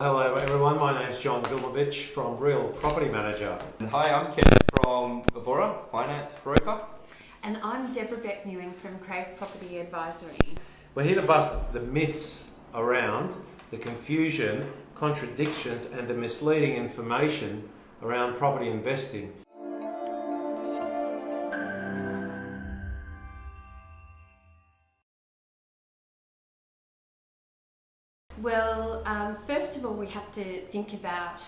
Hello everyone, my name is Gilmovich from Real Property Manager. And hi, I'm Ken from Avvora Finance broker. And I'm Debra Beck-Mewing from Crave Property Advisory. We're here to bust the myths around the confusion, contradictions and the misleading information around property investing. Well, first of all, we have to think about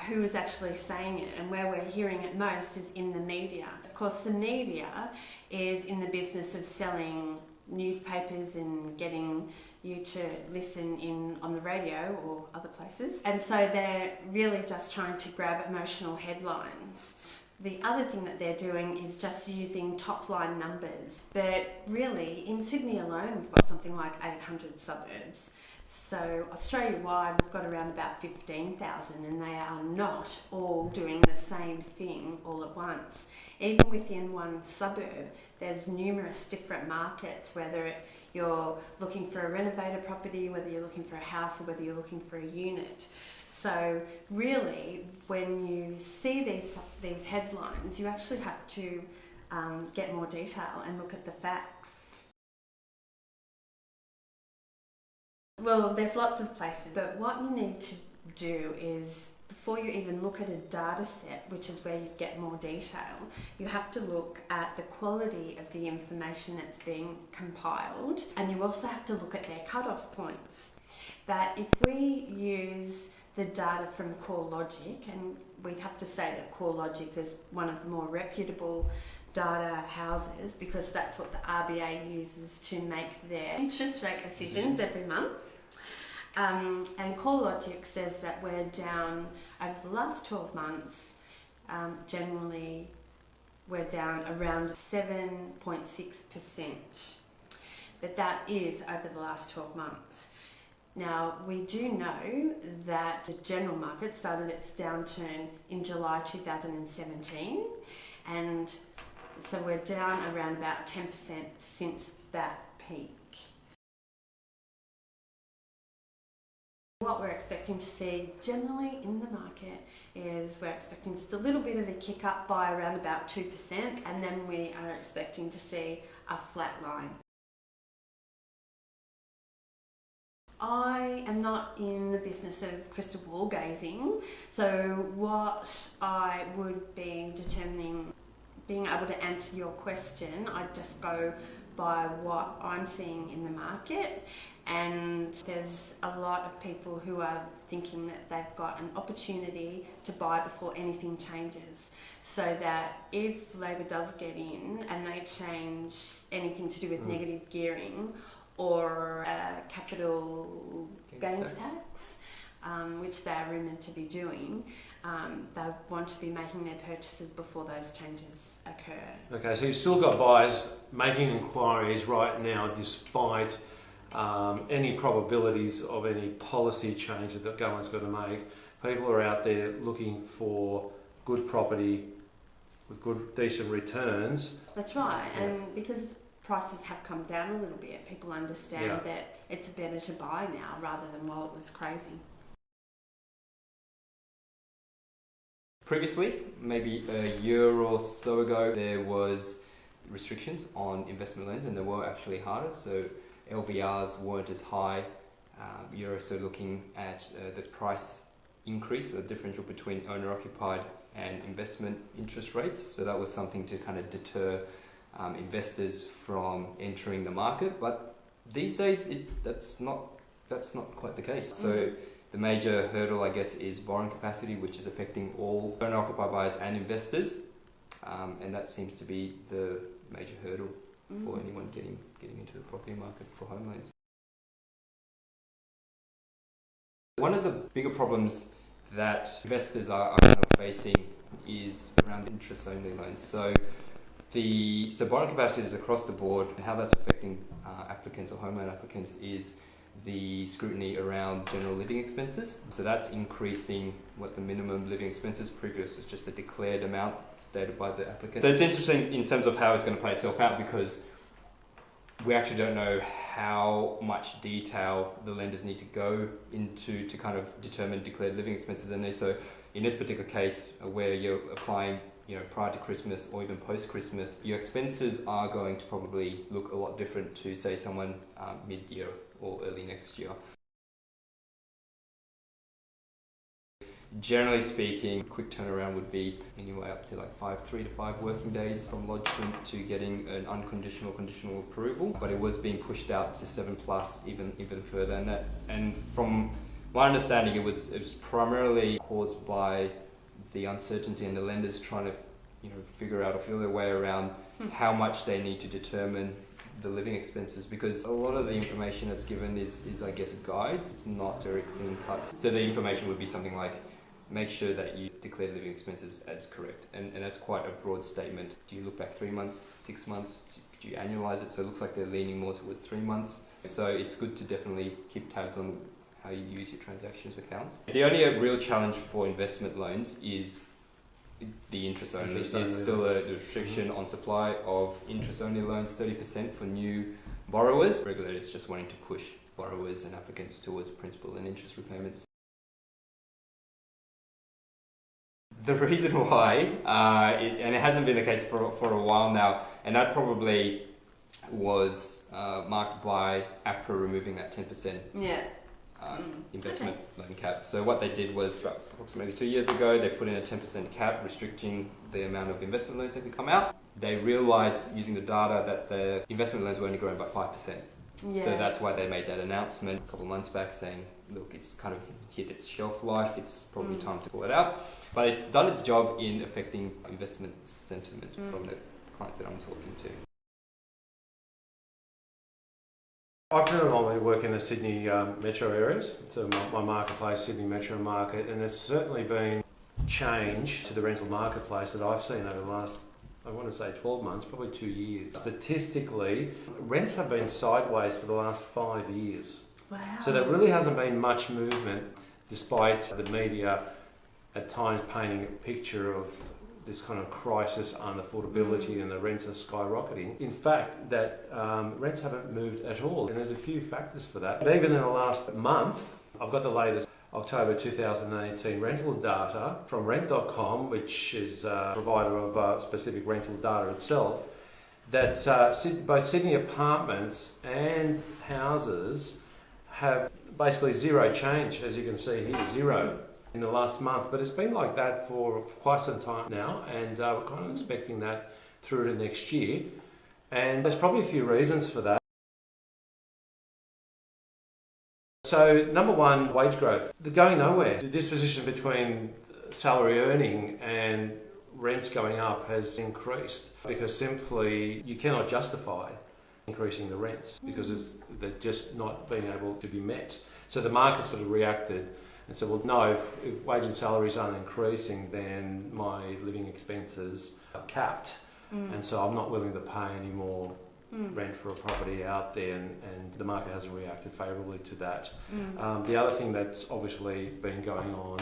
who is actually saying it, and where we're hearing it most is in the media. Of course, the media is in the business of selling newspapers and getting you to listen in on the radio or other places. And so they're really just trying to grab emotional headlines. The other thing that they're doing is just using top line numbers. But really, in Sydney alone, we've got something like 800 suburbs. So Australia-wide, we've got around about 15,000, and they are not all doing the same thing all at once. Even within one suburb, there's numerous different markets, whether you're looking for a renovated property, whether you're looking for a house, or whether you're looking for a unit. So really, when you see these headlines, you actually have to get more detail and look at the facts. Well, there's lots of places, but what you need to do is, before you even look at a data set, which is where you get more detail, you have to look at the quality of the information that's being compiled, and you also have to look at their cut-off points. That if we use the data from CoreLogic, and we'd have to say that CoreLogic is one of the more reputable data houses because that's what the RBA uses to make their interest rate decisions every month. And CoreLogic says that we're down over the last 12 months, generally we're down around 7.6%, but that is over the last 12 months. Now, we do know that the general market started its downturn in July 2017, and so we're down around about 10% since that peak. What we're expecting to see generally in the market is we're expecting just a little bit of a kick up by around about 2%, and then we are expecting to see a flat line. I am not in the business of crystal ball gazing, so what I would be determining, being able to answer your question, I just go by what I'm seeing in the market, and there's a lot of people who are thinking that they've got an opportunity to buy before anything changes, so that if Labor does get in and they change anything to do with negative gearing or capital gains tax, which they are rumoured to be doing, they want to be making their purchases before those changes occur. Okay, so you've still got buyers making inquiries right now despite any probabilities of any policy change that the government's going to make. People are out there looking for good property with good, decent returns. That's right, and because prices have come down a little bit, people understand that it's better to buy now rather than while it was crazy. Previously, maybe a year or so ago, there was restrictions on investment loans, and they were actually harder, so LVRs weren't as high. You're also looking at the price increase, the differential between owner-occupied and investment interest rates, so that was something to kind of deter investors from entering the market. But these days, that's not quite the case. So the major hurdle, I guess, is borrowing capacity, which is affecting all owner-occupied buyers and investors, and that seems to be the major hurdle for anyone getting into the property market for home loans. One of the bigger problems that investors are kind of facing is around interest-only loans. So borrowing capacity is across the board, and how that's affecting applicants or home loan applicants is the scrutiny around general living expenses. So that's increasing what the minimum living expenses previous is just a declared amount stated by the applicant. So it's interesting in terms of how it's going to play itself out, because We actually don't know how much detail the lenders need to go into to kind of determine declared living expenses in there. So in this particular case, where you're applying, prior to Christmas or even post-Christmas, your expenses are going to probably look a lot different to, say, someone mid-year or early next year. Generally speaking, quick turnaround would be anywhere up to like 3 to 5 working days from lodgement to getting an unconditional conditional approval. But it was being pushed out to 7+, even further than that. And from my understanding, it was primarily caused by the uncertainty and the lenders trying to, figure out or feel their way around how much they need to determine the living expenses, because a lot of the information that's given is I guess guides. It's not very clean cut. So the information would be something like, make sure that you declare living expenses as correct. And that's quite a broad statement. Do you look back 3 months, 6 months? Do you annualize it? So it looks like they're leaning more towards 3 months. So it's good to definitely keep tabs on how you use your transactions accounts. The only real challenge for investment loans is the interest only. It's still a restriction on supply of interest only loans, 30% for new borrowers. Regulators just wanting to push borrowers and applicants towards principal and interest repayments. The reason why, and it hasn't been the case for a while now, and that probably was marked by APRA removing that 10% investment loan cap. So what they did was, about approximately 2 years ago, they put in a 10% cap restricting the amount of investment loans that could come out. They realised using the data that the investment loans were only growing by 5%. Yeah. So that's why they made that announcement a couple of months back saying, look, it's kind of hit its shelf life, it's probably time to pull it out. But it's done its job in affecting investment sentiment from the clients that I'm talking to. I predominantly work in the Sydney metro areas, so my marketplace, Sydney Metro Market, and there's certainly been change to the rental marketplace that I've seen over the last, I want to say 12 months, probably 2 years. Statistically, rents have been sideways for the last 5 years. Wow. So there really hasn't been much movement, despite the media at times painting a picture of this kind of crisis on affordability and the rents are skyrocketing. In fact, that rents haven't moved at all, and there's a few factors for that. But even in the last month, I've got the latest October 2018 rental data from rent.com, which is a provider of specific rental data itself, that both Sydney apartments and houses have basically zero change, as you can see here, zero in the last month. But it's been like that for quite some time now, and we're kind of expecting that through to next year. And there's probably a few reasons for that. So number one, wage growth. They're going nowhere. The disposition between salary earning and rents going up has increased because simply you cannot justify increasing the rents because they're just not being able to be met. So the market sort of reacted and said, well, no, if wage and salaries aren't increasing, then my living expenses are capped. And so I'm not willing to pay any more rent for a property out there, and the market hasn't reacted favourably to that. The other thing that's obviously been going on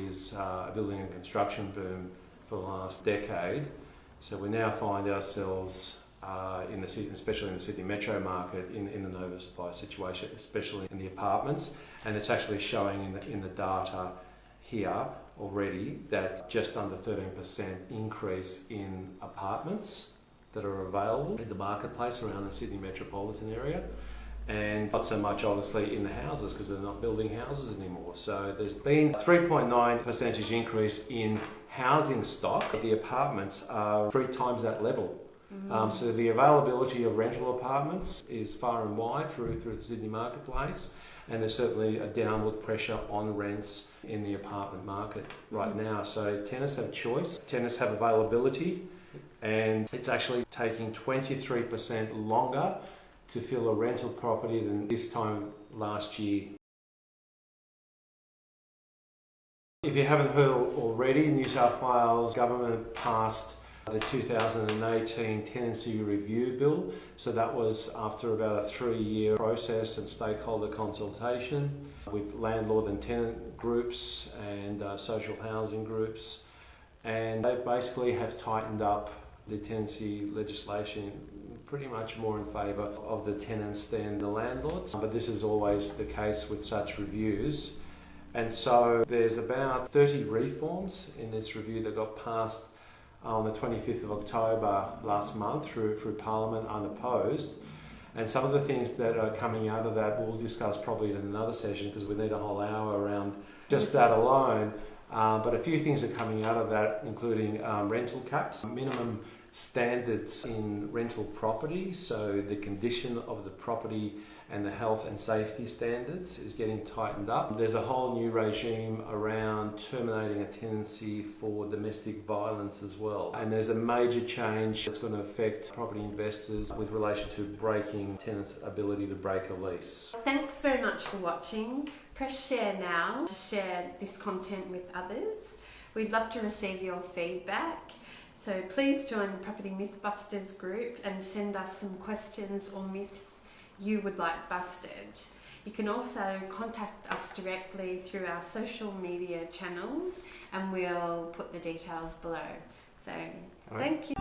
is a building and construction boom for the last decade. So we now find ourselves in the city, especially in the Sydney metro market, in an oversupply situation, especially in the apartments. And it's actually showing in the data here already that just under 13% increase in apartments that are available in the marketplace around the Sydney metropolitan area, and not so much obviously in the houses because they're not building houses anymore. So there's been a 3.9% increase in housing stock. The apartments are 3 times that level. So the availability of rental apartments is far and wide through the Sydney marketplace, and there's certainly a downward pressure on rents in the apartment market right now. So tenants have choice, tenants have availability, and it's actually taking 23% longer to fill a rental property than this time last year. If you haven't heard already, New South Wales government passed the 2018 Tenancy Review Bill. So that was after about a 3-year process and stakeholder consultation with landlord and tenant groups and social housing groups. And they basically have tightened up the tenancy legislation pretty much more in favour of the tenants than the landlords. But this is always the case with such reviews. And so there's about 30 reforms in this review that got passed on the 25th of October last month through Parliament unopposed. And some of the things that are coming out of that we'll discuss probably in another session because we need a whole hour around just that alone. But a few things are coming out of that, including rental caps, minimum standards in rental property, so the condition of the property and the health and safety standards is getting tightened up. There's a whole new regime around terminating a tenancy for domestic violence as well. And there's a major change that's going to affect property investors with relation to breaking tenants' ability to break a lease. Thanks very much for watching. Press share now to share this content with others. We'd love to receive your feedback. So please join the Property Mythbusters group and send us some questions or myths you would like busted. You can also contact us directly through our social media channels and we'll put the details below. So thank you.